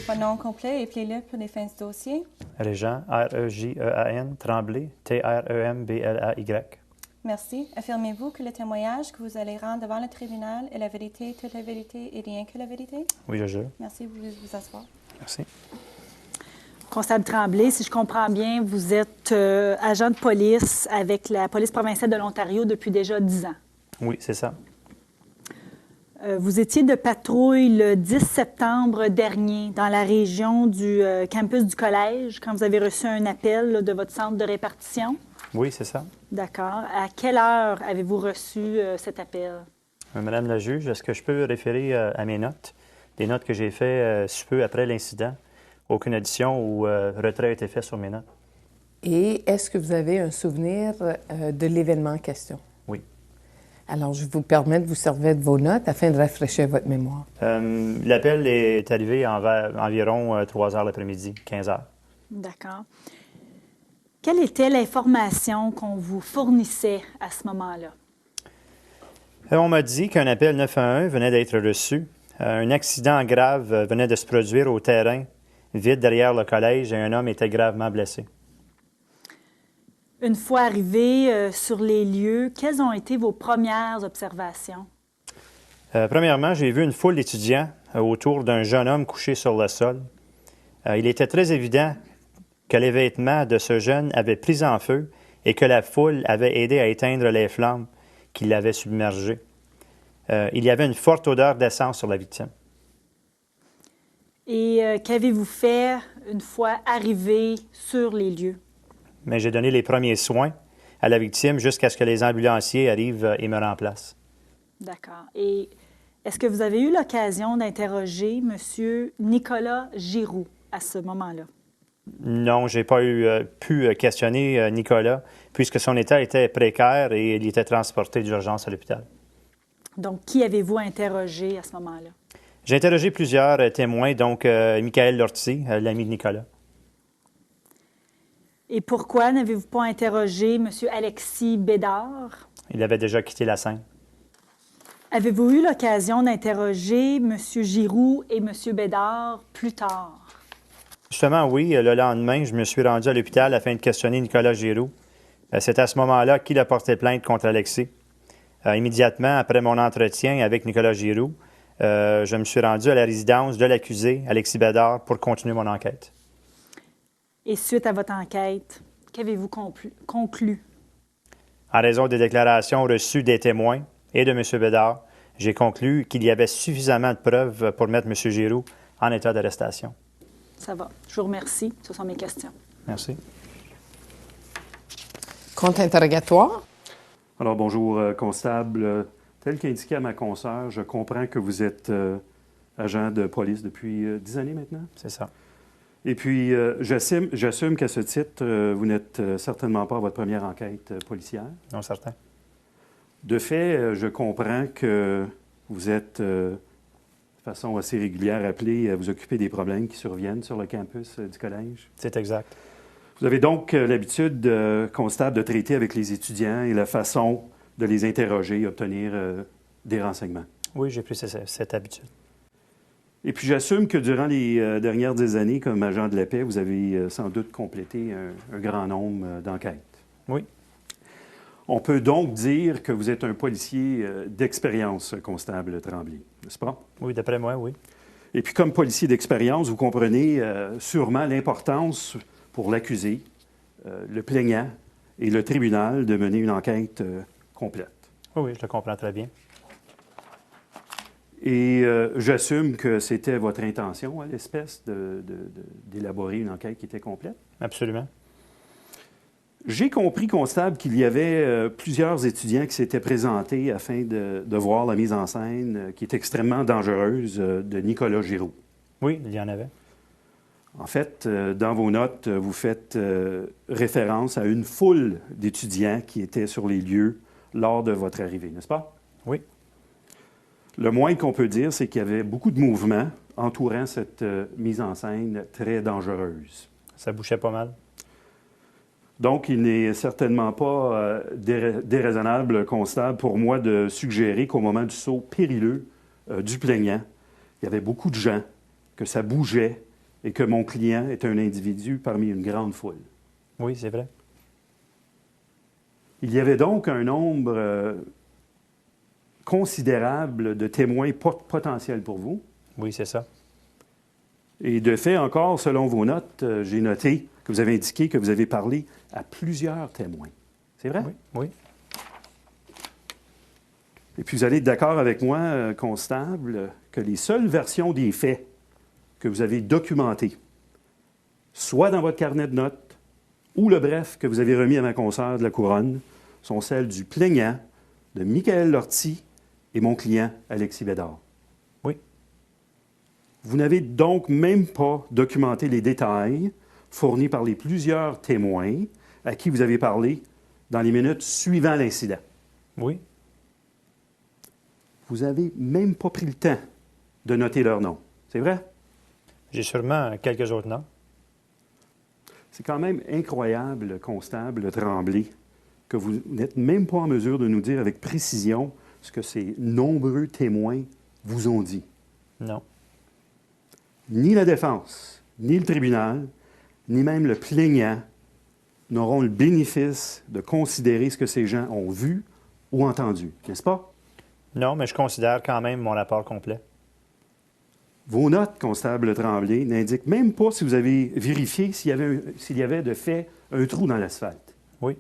votre nom complet et appelez-le pour les fins du dossier. Réjean, R-E-J-E-A-N, Tremblay, T-R-E-M-B-L-A-Y. Merci. Affirmez-vous que le témoignage que vous allez rendre devant le tribunal est la vérité, toute la vérité et rien que la vérité? Oui, je jure. Merci, vous pouvez vous asseoir. Merci. Constable Tremblay, si je comprends bien, vous êtes agent de police avec la police provinciale de l'Ontario depuis déjà 10 ans. Oui, c'est ça. Vous étiez de patrouille le 10 septembre dernier dans la région du campus du collège quand vous avez reçu un appel là, de votre centre de répartition. Oui, c'est ça. D'accord. À quelle heure avez-vous reçu cet appel? Madame la juge, est-ce que je peux référer à mes notes? Des notes que j'ai faites si peu après l'incident. Aucune addition ou retrait a été fait sur mes notes. Et est-ce que vous avez un souvenir de l'événement en question? Oui. Alors, je vous permets de vous servir de vos notes afin de rafraîchir votre mémoire. L'appel est arrivé environ 3 heures l'après-midi, 15 heures. D'accord. Quelle était l'information qu'on vous fournissait à ce moment-là? On m'a dit qu'un appel 911 venait d'être reçu. Un accident grave venait de se produire au terrain, vide derrière le collège, et un homme était gravement blessé. Une fois arrivé sur les lieux, quelles ont été vos premières observations? Premièrement, j'ai vu une foule d'étudiants autour d'un jeune homme couché sur le sol. Il était très évident que les vêtements de ce jeune avaient pris en feu et que la foule avait aidé à éteindre les flammes qui l'avaient submergé. Il y avait une forte odeur d'essence sur la victime. Et qu'avez-vous fait une fois arrivé sur les lieux? Mais j'ai donné les premiers soins à la victime jusqu'à ce que les ambulanciers arrivent et me remplacent. D'accord. Et est-ce que vous avez eu l'occasion d'interroger M. Nicolas Giroux à ce moment-là? Non, je n'ai pas pu questionner Nicolas, puisque son état était précaire et il était transporté d'urgence à l'hôpital. Donc, qui avez-vous interrogé à ce moment-là? J'ai interrogé plusieurs témoins, donc Michael Lortie, l'ami de Nicolas. Et pourquoi n'avez-vous pas interrogé M. Alexis Bédard? Il avait déjà quitté la scène. Avez-vous eu l'occasion d'interroger M. Giroux et M. Bédard plus tard? Justement, oui. Le lendemain, je me suis rendu à l'hôpital afin de questionner Nicolas Giroux. C'est à ce moment-là qu'il a porté plainte contre Alexis. Immédiatement après mon entretien avec Nicolas Giroux, je me suis rendu à la résidence de l'accusé, Alexis Bédard, pour continuer mon enquête. Et suite à votre enquête, qu'avez-vous conclu? En raison des déclarations reçues des témoins et de M. Bédard, j'ai conclu qu'il y avait suffisamment de preuves pour mettre M. Giroux en état d'arrestation. Ça va. Je vous remercie. Ce sont mes questions. Merci. Compte interrogatoire. Alors, bonjour, constable. Tel qu'indiqué à ma consoeur, je comprends que vous êtes agent de police depuis 10 années maintenant? C'est ça. Et puis, j'assume qu'à ce titre, vous n'êtes certainement pas à votre première enquête policière. Non, certain. De fait, je comprends que vous êtes, de façon assez régulière, appelé à vous occuper des problèmes qui surviennent sur le campus du collège. C'est exact. Vous avez donc l'habitude, constable, de traiter avec les étudiants et la façon de les interroger et obtenir des renseignements. Oui, j'ai pris cette habitude. Et puis, j'assume que durant les dernières 10 années, comme agent de la paix, vous avez sans doute complété un grand nombre d'enquêtes. Oui. On peut donc dire que vous êtes un policier d'expérience, constable Tremblay, n'est-ce pas? Oui, d'après moi, oui. Et puis, comme policier d'expérience, vous comprenez sûrement l'importance pour l'accusé, le plaignant et le tribunal de mener une enquête complète. Oui, je le comprends très bien. Et j'assume que c'était votre intention, à l'espèce, d'élaborer une enquête qui était complète? Absolument. J'ai compris, constable, qu'il y avait plusieurs étudiants qui s'étaient présentés afin de voir la mise en scène qui est extrêmement dangereuse de Nicolas Giroux. Oui, il y en avait. En fait, dans vos notes, vous faites référence à une foule d'étudiants qui étaient sur les lieux lors de votre arrivée, n'est-ce pas? Oui. Le moins qu'on peut dire, c'est qu'il y avait beaucoup de mouvements entourant cette mise en scène très dangereuse. Ça bouchait pas mal. Donc, il n'est certainement pas déraisonnable, constable, pour moi de suggérer qu'au moment du saut périlleux du plaignant, il y avait beaucoup de gens, que ça bougeait et que mon client est un individu parmi une grande foule. Oui, c'est vrai. Il y avait donc un nombre considérable de témoins potentiels pour vous. Oui, c'est ça. Et de fait, encore, selon vos notes, j'ai noté que vous avez indiqué que vous avez parlé à plusieurs témoins. C'est vrai? Oui, oui. Et puis vous allez être d'accord avec moi, constable, que les seules versions des faits que vous avez documentées, soit dans votre carnet de notes ou le bref que vous avez remis à ma consoeur de la Couronne, sont celles du plaignant, de Michael Lortie et mon client, Alexis Bédard. Oui. Vous n'avez donc même pas documenté les détails fournis par les plusieurs témoins à qui vous avez parlé dans les minutes suivant l'incident. Oui. Vous n'avez même pas pris le temps de noter leur nom. C'est vrai? J'ai sûrement quelques autres noms. C'est quand même incroyable, constable Tremblay, que vous n'êtes même pas en mesure de nous dire avec précision ce que ces nombreux témoins vous ont dit. Non. Ni la défense, ni le tribunal, ni même le plaignant n'auront le bénéfice de considérer ce que ces gens ont vu ou entendu, n'est-ce pas? Non, mais je considère quand même mon rapport complet. Vos notes, constable Tremblay, n'indiquent même pas si vous avez vérifié s'il y avait de fait un trou dans l'asphalte. Oui.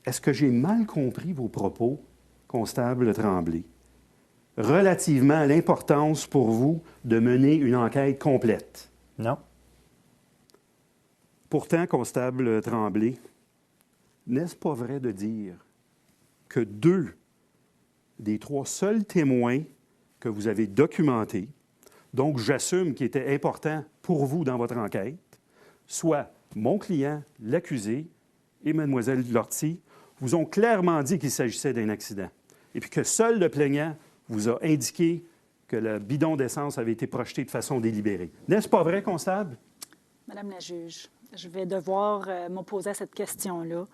Est-ce que j'ai mal compris vos propos, constable Tremblay, relativement à l'importance pour vous de mener une enquête complète? Non. Pourtant, constable Tremblay, n'est-ce pas vrai de dire que 2 des 3 seuls témoins que vous avez documentés, donc j'assume qu'il était important pour vous dans votre enquête, soit mon client, l'accusé et Mlle Lortie, vous ont clairement dit qu'il s'agissait d'un accident, et puis que seul le plaignant vous a indiqué que le bidon d'essence avait été projeté de façon délibérée. N'est-ce pas vrai, constable? Madame la juge, je vais devoir m'opposer à cette question-là.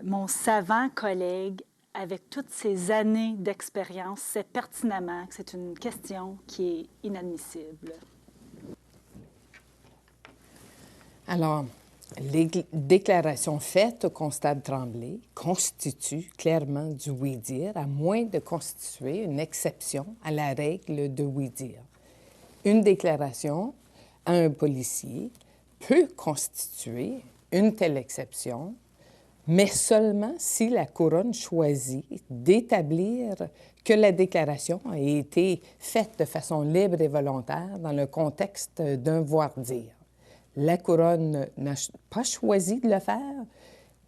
Mon savant collègue, avec toutes ces années d'expérience, sait pertinemment que c'est une question qui est inadmissible. Alors, les déclarations faites au constable Tremblay constituent clairement du oui-dire, à moins de constituer une exception à la règle de oui-dire. Une déclaration à un policier peut constituer une telle exception, mais seulement si la Couronne choisit d'établir que la déclaration a été faite de façon libre et volontaire dans le contexte d'un voir-dire. La Couronne n'a pas choisi de le faire.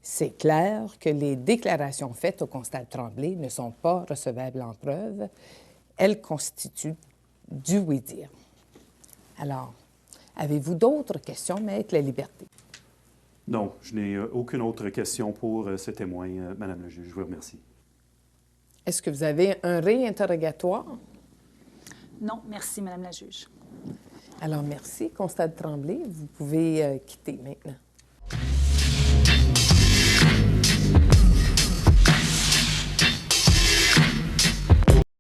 C'est clair que les déclarations faites au constable Tremblay ne sont pas recevables en preuve. Elles constituent du oui-dire. Alors, avez-vous d'autres questions, Maître La Liberté? Non, je n'ai aucune autre question pour ce témoin, Madame la juge. Je vous remercie. Est-ce que vous avez un réinterrogatoire? Non, merci, Madame la juge. Alors, merci, constable Tremblay. Vous pouvez quitter maintenant.